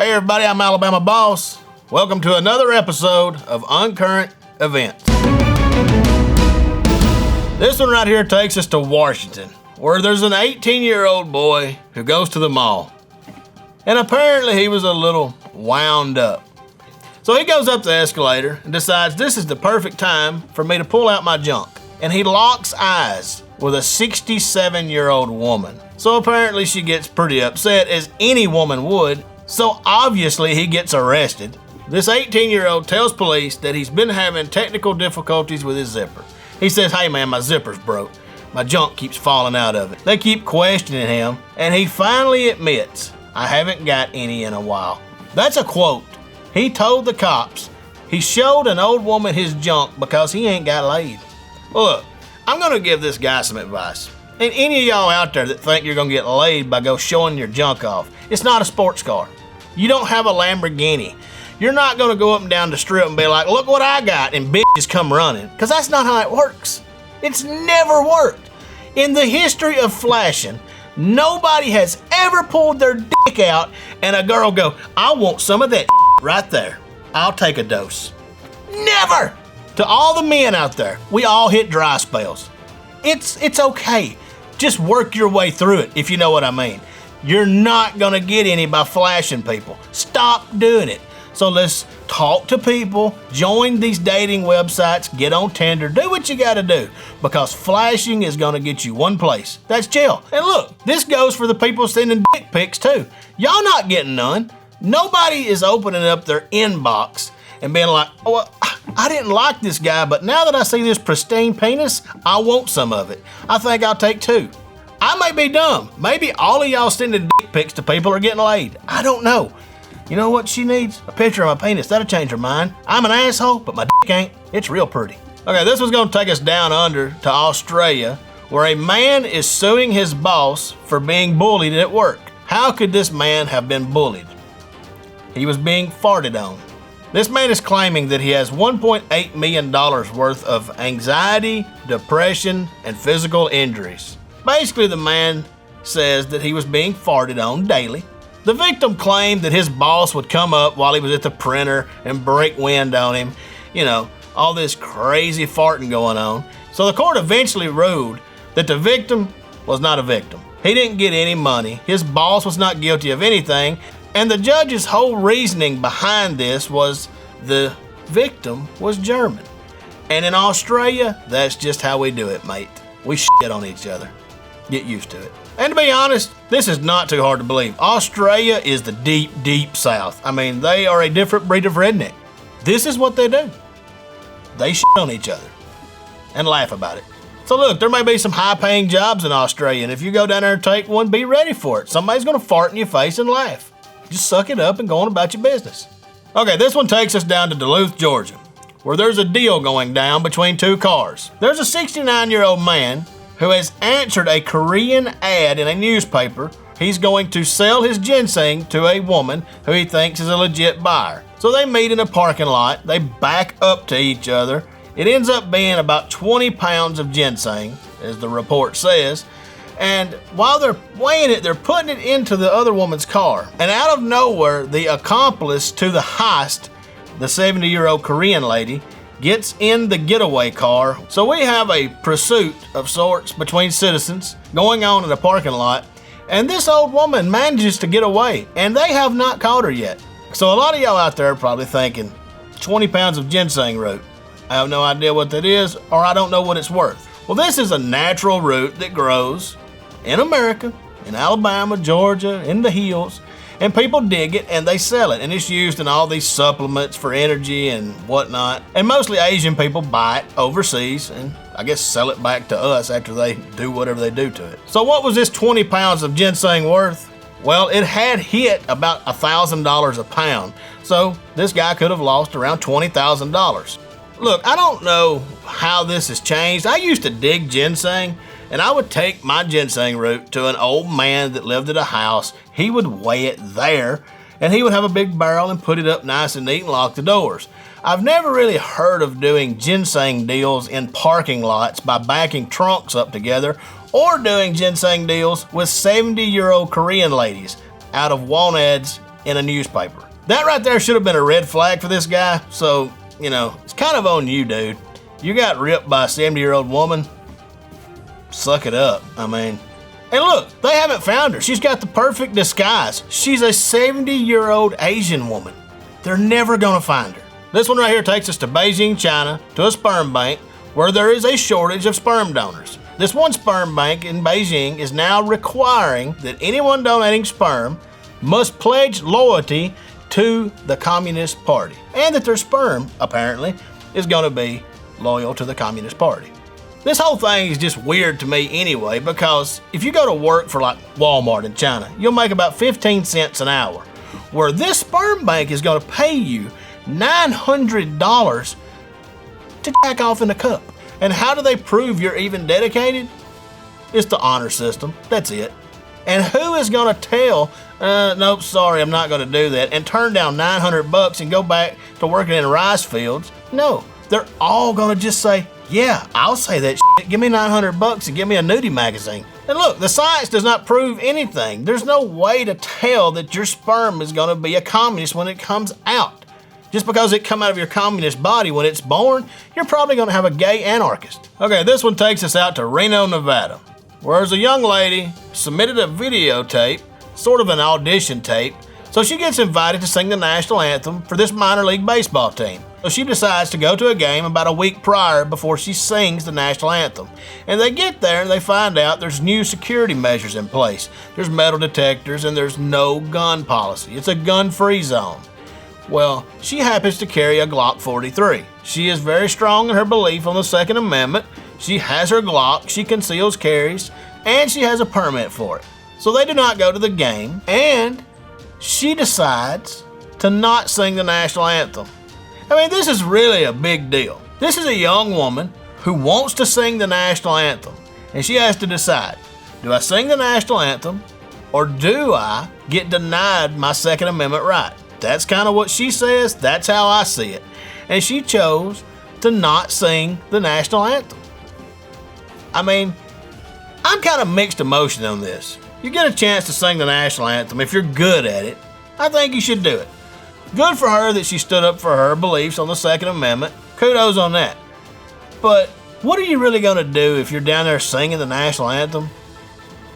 Hey everybody, I'm Alabama Boss. Welcome to another episode of Uncurrent Events. This one right here takes us to Washington, where there's an 18-year-old boy who goes to the mall. And apparently he was a little wound up. So he goes up the escalator and decides this is the perfect time for me to pull out my junk. And he locks eyes with a 67-year-old woman. So apparently she gets pretty upset, as any woman would. So obviously he gets arrested. This 18-year-old tells police that he's been having technical difficulties with his zipper. He says, hey man, my zipper's broke. My junk keeps falling out of it. They keep questioning him, and he finally admits, I haven't got any in a while. That's a quote. He told the cops he showed an old woman his junk because he ain't got laid. Well, look, I'm gonna give this guy some advice. And any of y'all out there that think you're gonna get laid by go showing your junk off, it's not a sports car. You don't have a Lamborghini. You're not gonna go up and down the strip and be like, look what I got, and bitches come running. Because that's not how it works. It's never worked. In the history of flashing, nobody has ever pulled their dick out and a girl go, I want some of that right there. I'll take a dose. Never! To all the men out there, we all hit dry spells. It's okay. Just work your way through it, if you know what I mean. You're not gonna get any by flashing people. Stop doing it. So let's talk to people, join these dating websites, get on Tinder, do what you gotta do, because flashing is gonna get you one place. That's jail. And look, this goes for the people sending dick pics too. Y'all not getting none. Nobody is opening up their inbox and being like, oh, well, I didn't like this guy, but now that I see this pristine penis, I want some of it. I think I'll take two. I may be dumb. Maybe all of y'all sending dick pics to people are getting laid. I don't know. You know what she needs? A picture of my penis. That'll change her mind. I'm an asshole, but my dick ain't. It's real pretty. Okay, this one's gonna take us down under to Australia, where a man is suing his boss for being bullied at work. How could this man have been bullied? He was being farted on. This man is claiming that he has $1.8 million worth of anxiety, depression, and physical injuries. Basically, the man says that he was being farted on daily. The victim claimed that his boss would come up while he was at the printer and break wind on him. You know, all this crazy farting going on. So the court eventually ruled that the victim was not a victim. He didn't get any money. His boss was not guilty of anything. And the judge's whole reasoning behind this was the victim was German. And in Australia, that's just how we do it, mate. We shit on each other. Get used to it. And to be honest, this is not too hard to believe. Australia is the deep, deep South. I mean, they are a different breed of redneck. This is what they do. They shit on each other and laugh about it. So look, there may be some high-paying jobs in Australia, and if you go down there and take one, be ready for it. Somebody's gonna fart in your face and laugh. Just suck it up and go on about your business. Okay, this one takes us down to Duluth, Georgia, where there's a deal going down between two cars. There's a 69-year-old man who has answered a Korean ad in a newspaper. He's going to sell his ginseng to a woman who he thinks is a legit buyer. So they meet in a parking lot, they back up to each other. It ends up being about 20 pounds of ginseng, as the report says. And while they're weighing it, they're putting it into the other woman's car. And out of nowhere, the accomplice to the heist, the 70-year-old Korean lady, gets in the getaway car. So we have a pursuit of sorts between citizens going on in the parking lot. And this old woman manages to get away, and they have not caught her yet. So a lot of y'all out there are probably thinking, 20 pounds of ginseng root. I have no idea what that is, or I don't know what it's worth. Well, this is a natural root that grows in America, in Alabama, Georgia, in the hills, and people dig it and they sell it, and it's used in all these supplements for energy and whatnot. And mostly Asian people buy it overseas and I guess sell it back to us after they do whatever they do to it. So what was this 20 pounds of ginseng worth? Well, it had hit about $1,000 a pound, so this guy could have lost around $20,000. Look, I don't know how this has changed. I used to dig ginseng, and I would take my ginseng root to an old man that lived at a house. He would weigh it there, and he would have a big barrel and put it up nice and neat and lock the doors. I've never really heard of doing ginseng deals in parking lots by backing trunks up together, or doing ginseng deals with 70-year-old Korean ladies out of want ads in a newspaper. That right there should have been a red flag for this guy. So, you know, it's kind of on you, dude. You got ripped by a 70-year-old woman. Suck it up. I mean, and look, they haven't found her. She's got the perfect disguise. She's a 70-year-old Asian woman. They're never gonna find her. This one right here takes us to Beijing, China, to a sperm bank where there is a shortage of sperm donors. This one sperm bank in Beijing is now requiring that anyone donating sperm must pledge loyalty to the Communist Party, and that their sperm, apparently, is gonna be loyal to the Communist Party. This whole thing is just weird to me anyway, because if you go to work for like Walmart in China, you'll make about 15 cents an hour, where this sperm bank is gonna pay you $900 to jack off in a cup. And how do they prove you're even dedicated? It's the honor system, that's it. And who is gonna tell, nope, sorry, I'm not gonna do that, and turn down $900 and go back to working in rice fields? No, they're all gonna just say, yeah, I'll say that shit. Give me $900 and give me a nudie magazine. And look, the science does not prove anything. There's no way to tell that your sperm is gonna be a communist when it comes out. Just because it come out of your communist body when it's born, you're probably gonna have a gay anarchist. Okay, this one takes us out to Reno, Nevada, where a young lady submitted a videotape, sort of an audition tape, so she gets invited to sing the national anthem for this minor league baseball team. So she decides to go to a game about a week prior before she sings the national anthem. And they get there and they find out there's new security measures in place. There's metal detectors and there's no gun policy. It's a gun-free zone. Well, she happens to carry a Glock 43. She is very strong in her belief on the Second Amendment. She has her Glock, she conceals carries, and she has a permit for it. So they do not go to the game, and she decides to not sing the national anthem. I mean, this is really a big deal. This is a young woman who wants to sing the national anthem, and she has to decide, do I sing the national anthem, or do I get denied my Second Amendment right? That's kind of what she says, that's how I see it. And she chose to not sing the national anthem. I mean, I'm kind of mixed emotion on this. You get a chance to sing the national anthem, if you're good at it, I think you should do it. Good for her that she stood up for her beliefs on the Second Amendment. Kudos on that. But what are you really going to do if you're down there singing the national anthem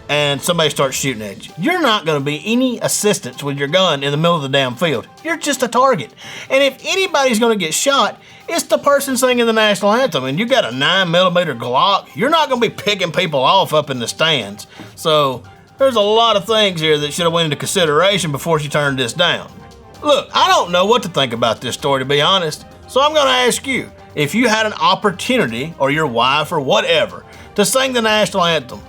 and somebody starts shooting at you? You're not going to be any assistance with your gun in the middle of the damn field. You're just a target. And if anybody's going to get shot, it's the person singing the national anthem. And you got a 9mm Glock, you're not going to be picking people off up in the stands. So there's a lot of things here that should have went into consideration before she turned this down. Look, I don't know what to think about this story, to be honest. So I'm going to ask you, if you had an opportunity, or your wife or whatever, to sing the national anthem,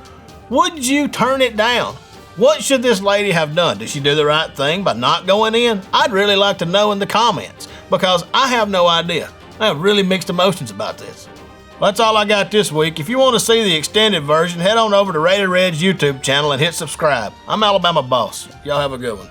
would you turn it down? What should this lady have done? Did she do the right thing by not going in? I'd really like to know in the comments, because I have no idea. I have really mixed emotions about this. Well, that's all I got this week. If you want to see the extended version, head on over to Rated Red's YouTube channel and hit subscribe. I'm Alabama Boss. Y'all have a good one.